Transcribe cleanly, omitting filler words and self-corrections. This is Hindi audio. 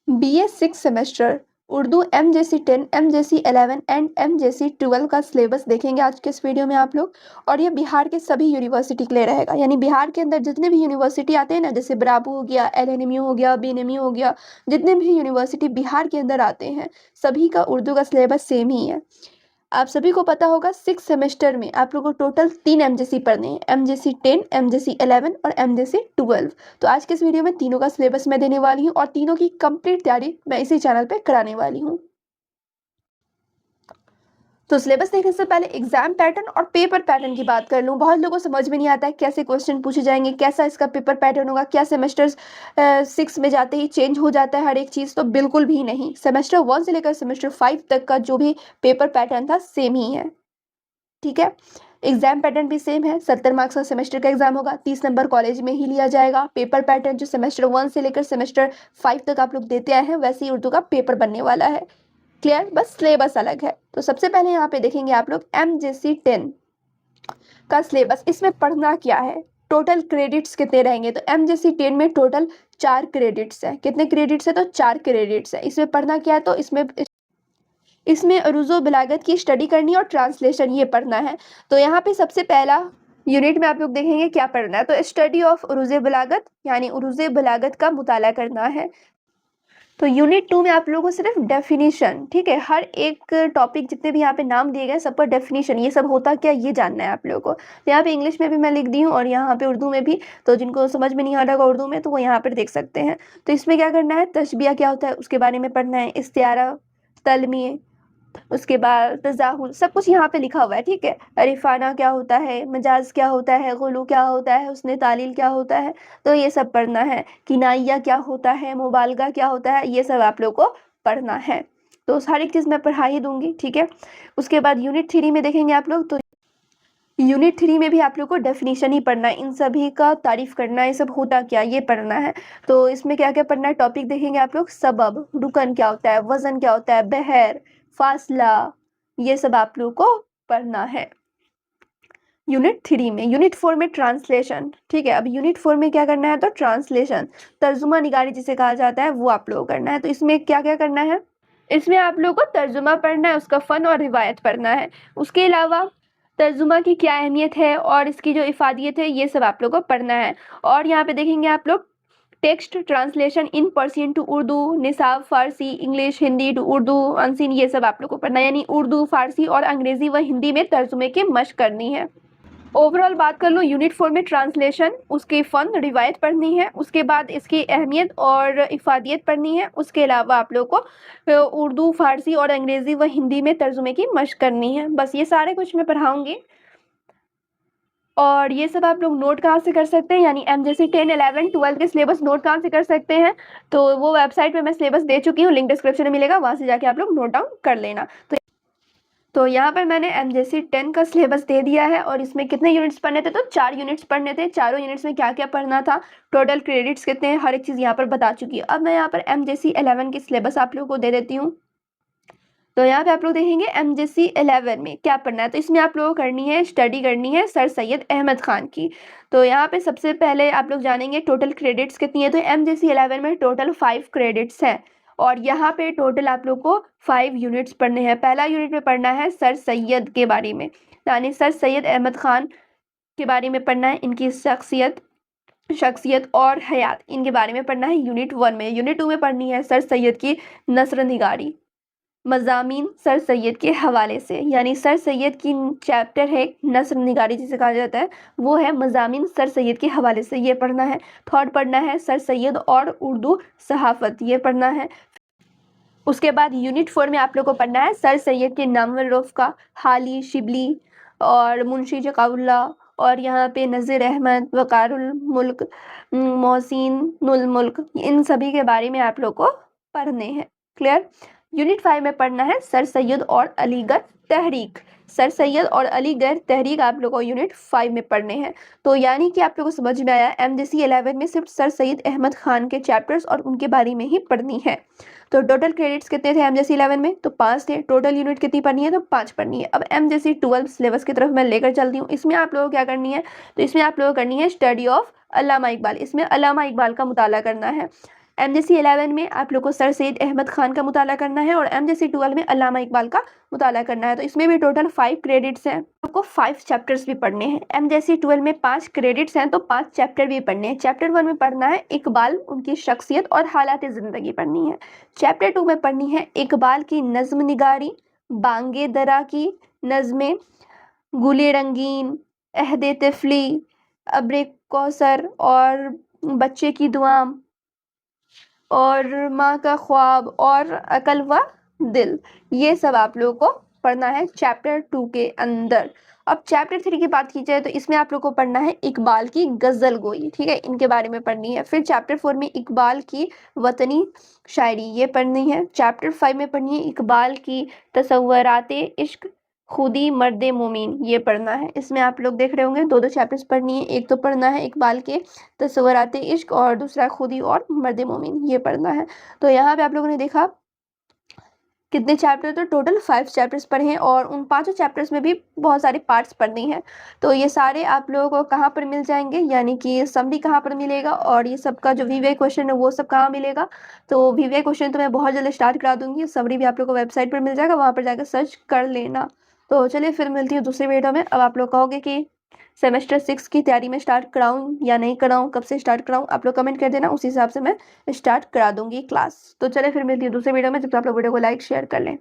BA 6 semester Urdu MJC 10, MJC 11 and MJC 12 का सिलेबस देखेंगे आज के इस वीडियो में आप लोग। और ये बिहार के सभी यूनिवर्सिटी के लिए रहेगा, यानी बिहार के अंदर जितने भी यूनिवर्सिटी आते हैं ना, जैसे ब्राबू हो गया, LNMU हो गया, BNMU हो गया, जितने भी यूनिवर्सिटी बिहार के अंदर आते हैं सभी का उर्दू का सिलेबस सेम ही है। आप सभी को पता होगा 6 सेमेस्टर में आप लोगों को टोटल 3 MJC पढ़ने हैं, MJC 10, MJC 11 और MJC 12। तो आज के इस वीडियो में तीनों का सिलेबस मैं देने वाली हूँ और तीनों की कंप्लीट तैयारी मैं इसी चैनल पे कराने वाली हूँ। तो सिलेबस देखने से पहले एग्जाम पैटर्न और पेपर पैटर्न की बात कर लूँ। बहुत लोगों को समझ में नहीं आता है कैसे क्वेश्चन पूछे जाएंगे, कैसा इसका पेपर पैटर्न होगा, क्या सेमेस्टर 6 में जाते ही चेंज हो जाता है हर एक चीज़। तो बिल्कुल भी नहीं, सेमेस्टर 1 से लेकर सेमेस्टर 5 तक का जो भी पेपर पैटर्न था सेम ही है, ठीक है। एग्जाम पैटर्न भी सेम है, 70 मार्क्स का सेमेस्टर का एग्जाम होगा, 30 नंबर कॉलेज में ही लिया जाएगा। पेपर पैटर्न जो सेमेस्टर 1 से लेकर सेमेस्टर 5 तक आप लोग देते आए हैं वैसे ही उर्दू का पेपर बनने वाला है। क्लियर, बस सिलेबस अलग है। तो सबसे पहले यहाँ पे देखेंगे आप लोग MJC 10 का सिलेबस। इसमें पढ़ना क्या है, टोटल क्रेडिट्स कितने रहेंगे। तो MJC 10 में टोटल 4 क्रेडिट्स है। कितने क्रेडिट्स है, तो 4 क्रेडिट्स है। इसमें पढ़ना क्या है, तो इसमें उर्दू बिलागत की स्टडी करनी और ट्रांसलेशन ये पढ़ना है। तो यहाँ पे सबसे पहला यूनिट में आप लोग देखेंगे क्या पढ़ना है, तो स्टडी ऑफ उर्दू बिलागत यानी उर्दू बिलागत का मुताला करना है। तो यूनिट 2 में आप लोगों को सिर्फ डेफिनेशन, ठीक है, हर एक टॉपिक जितने भी यहाँ पे नाम दिए गए सब पर डेफिनेशन, ये सब होता क्या ये जानना है आप लोगों को। तो यहाँ पे इंग्लिश में भी मैं लिख दी हूँ और यहाँ पे उर्दू में भी, तो जिनको समझ में नहीं आ रहा होगा उर्दू में तो वो यहाँ पर देख सकते हैं। तो इसमें क्या करना है, तशबिया क्या होता है उसके बारे में पढ़ना है, इस्तिआरा, तलमी, उसके बाद तज़ाहुल, सब कुछ यहाँ पे लिखा हुआ है, ठीक है। अरिफाना क्या होता है, मजाज क्या होता है, गुलू क्या होता है, उसने तालील क्या होता है, तो ये सब पढ़ना है। किनाइया क्या होता है, मुबालगा क्या होता है, ये सब आप लोग को पढ़ना है। तो हर एक चीज़ मैं पढ़ा ही दूंगी, ठीक है। उसके बाद यूनिट 3 में देखेंगे आप लोग, तो यूनिट 3 में भी आप लोग को डेफिनेशन ही पढ़ना है, इन सभी का तारीफ करना है, ये सब होता क्या ये पढ़ना है। तो इसमें क्या क्या पढ़ना है, टॉपिक देखेंगे आप लोग, सबब, रुकन क्या होता है, वजन क्या होता है, बहर, फासला, ये सब आप लोग को पढ़ना है यूनिट 3 में। यूनिट 4 में ट्रांसलेशन, ठीक है। अब यूनिट 4 में क्या करना है, तो ट्रांसलेशन, तर्जुमा निगारी जिसे कहा जाता है वो आप लोग को करना है। तो इसमें क्या क्या करना है, इसमें आप लोगों को तर्जुमा पढ़ना है, उसका फ़न और रिवायत पढ़ना है। उसके अलावा तर्जुमा की क्या अहमियत है और इसकी जो इफादियत है ये सब आप लोगों को पढ़ना है। और यहाँ पे देखेंगे आप लोग text translation in Persian to Urdu, निसाब Farsi, English, Hindi to Urdu unseen, ये सब आप लोग को पढ़ना है, यानी उर्दू, फारसी और अंग्रेजी व हिंदी में तर्जुमे की मशक करनी है। ओवरऑल बात कर लो, यूनिट 4 में ट्रांसलेशन, उसकी फ़न रिवायत पढ़नी है, उसके बाद इसकी अहमियत और इफादियत पढ़नी है। उसके अलावा आप लोग को उर्दू, फारसी और अंग्रेज़ी व हिंदी में तर्जुमे की मशक करनी है। बस ये सारे कुछ मैं पढ़ाऊँगी। और ये सब आप लोग नोट कहाँ से कर सकते हैं, यानी MJC 10, 11, 12 के सिलेबस नोट कहाँ से कर सकते हैं, तो वो वेबसाइट पे मैं सिलेबस दे चुकी हूँ, लिंक डिस्क्रिप्शन में मिलेगा, वहाँ से जाके आप लोग नोट डाउन कर लेना। तो यहाँ पर मैंने MJC 10 का सिलेबस दे दिया है और इसमें कितने यूनिट्स पढ़ने थे, तो 4 यूनिट्स पढ़ने थे। चारों यूनिट्स में क्या क्या पढ़ना था, टोटल क्रेडिट्स कितने हैं, हर एक चीज़ यहाँ पर बता चुकी है। अब मैं यहाँ पर MJC 11 की सिलेबस आप लोगों को दे देती हूँ। तो यहाँ पे आप लोग देखेंगे MJC 11 में क्या पढ़ना है, तो इसमें आप लोगों को करनी है, स्टडी करनी है सर सैयद अहमद खान की। तो यहाँ पे सबसे पहले आप लोग जानेंगे टोटल क्रेडिट्स कितनी है। तो MJC 11 में टोटल 5 क्रेडिट्स हैं और यहाँ पे टोटल आप लोग को 5 यूनिट्स पढ़ने हैं। पहला यूनिट में पढ़ना है सर सैयद के बारे में, यानी सर सैयद अहमद खान के बारे में पढ़ना है, इनकी शख्सियत और हयात, इनके बारे में पढ़ना है यूनिट 1 में। यूनिट 2 में पढ़नी है सर सैयद की नस्र निगारी, मज़ामीन सर सैयद के हवाले से, यानी सर सैयद की चैप्टर है नस्र निगारी जिसे कहा जाता है, वो है मज़ामीन सर सैयद के हवाले से, ये पढ़ना है। थर्ड पढ़ना है सर सैयद और उर्दू सहाफ़त, ये पढ़ना है। उसके बाद यूनिट 4 में आप लोग को पढ़ना है सर सैयद के नामवर रफ़ का, हाली, शिबली और मुंशी जकाउल्ला, और यहाँ पे नज़ीर अहमद, वक़ारुल मुल्क, मोहसिन नुल मुल्क, इन सभी के बारे में आप लोग को पढ़ने हैं। क्लियर। यूनिट 5 में पढ़ना है सर सैयद और अलीगढ़ तहरीक, सर सैयद और अलीगढ़ तहरीक आप लोग को यूनिट 5 में पढ़ने हैं। तो यानी कि आप लोगों को समझ में आया, MJC 11 में सिर्फ सर सैयद अहमद खान के चैप्टर्स और उनके बारे में ही पढ़नी है। तो टोटल क्रेडिट्स कितने थे MJC 11 में, तो 5 थे। टोटल यूनिट कितनी पढ़नी है, तो 5 पढ़नी है। अब MJC 12 सिलेबस की तरफ मैं लेकर चलती हूँ। इसमें आप लोगों को क्या करनी है, तो इसमें आप लोगों को करनी है स्टडी ऑफ अल्लामा इकबाल, इसमें अल्लामा इकबाल का मुताला करना है। MJC 11 में आप लोग को सर सैयद अहमद खान का मुताला करना है और MJC 12 में अल्लामा इकबाल का मुताला करना है। तो इसमें भी टोटल 5 क्रेडिट्स हैं। आपको 5 चैप्टर्स भी पढ़ने हैं। MJC 12 में 5 क्रेडिट्स हैं तो 5 चैप्टर भी पढ़ने हैं। चैप्टर 1 में पढ़ना है इकबाल, उनकी शख्सियत और हालात ज़िंदगी पढ़नी है। चैप्टर 2 में पढ़नी है इकबाल की नज़्म निगारी, बांगे दरा की नज़में, गुले रंगीन, अहदे तिफली, अब्रे कौसर और बच्चे की दुआ और माँ का ख्वाब और अकल व दिल। ये सब आप लोगों को पढ़ना है चैप्टर 2 के अंदर। अब चैप्टर 3 की बात की जाए तो इसमें आप लोग को पढ़ना है इकबाल की गज़ल गोई, ठीक है, इनके बारे में पढ़नी है। फिर चैप्टर 4 में इकबाल की वतनी शायरी ये पढ़नी है। चैप्टर 5 में पढ़नी है इकबाल की तसव्वुराते इश्क, खुदी मर्दे मोमिन, ये पढ़ना है। इसमें आप लोग देख रहे होंगे 2-2 चैप्टर्स पढ़नी है। एक तो पढ़ना है इकबाल के तसव्वुराते इश्क और दूसरा खुदी और मर्दे मोमिन, ये पढ़ना है। तो यहाँ पे आप लोगों ने देखा कितने चैप्टर, तो टोटल 5 चैप्टर्स पढ़े हैं और उन 5 चैप्टर्स में भी बहुत सारे पार्ट्स पढ़नी है। तो ये सारे आप लोगों को कहाँ पर मिल जाएंगे, यानी कि समरी कहाँ पर मिलेगा और ये सब का जो वीवीआई क्वेश्चन है वो सब कहाँ मिलेगा। तो वीवीआई क्वेश्चन तो मैं बहुत जल्द स्टार्ट करा दूंगी, समरी भी आप लोग को वेबसाइट पर मिल जाएगा, वहाँ पर जाकर सर्च कर लेना। तो चलिए फिर मिलती हूँ दूसरी वीडियो में। अब आप लोग कहोगे कि सेमेस्टर 6 की तैयारी में स्टार्ट कराऊँ या नहीं कराऊँ, कब से स्टार्ट कराऊँ, आप लोग कमेंट कर देना, उसी हिसाब से मैं स्टार्ट करा दूंगी क्लास। तो चलिए फिर मिलती हूँ दूसरे वीडियो में, जब तक आप लोग वीडियो को लाइक शेयर कर लें।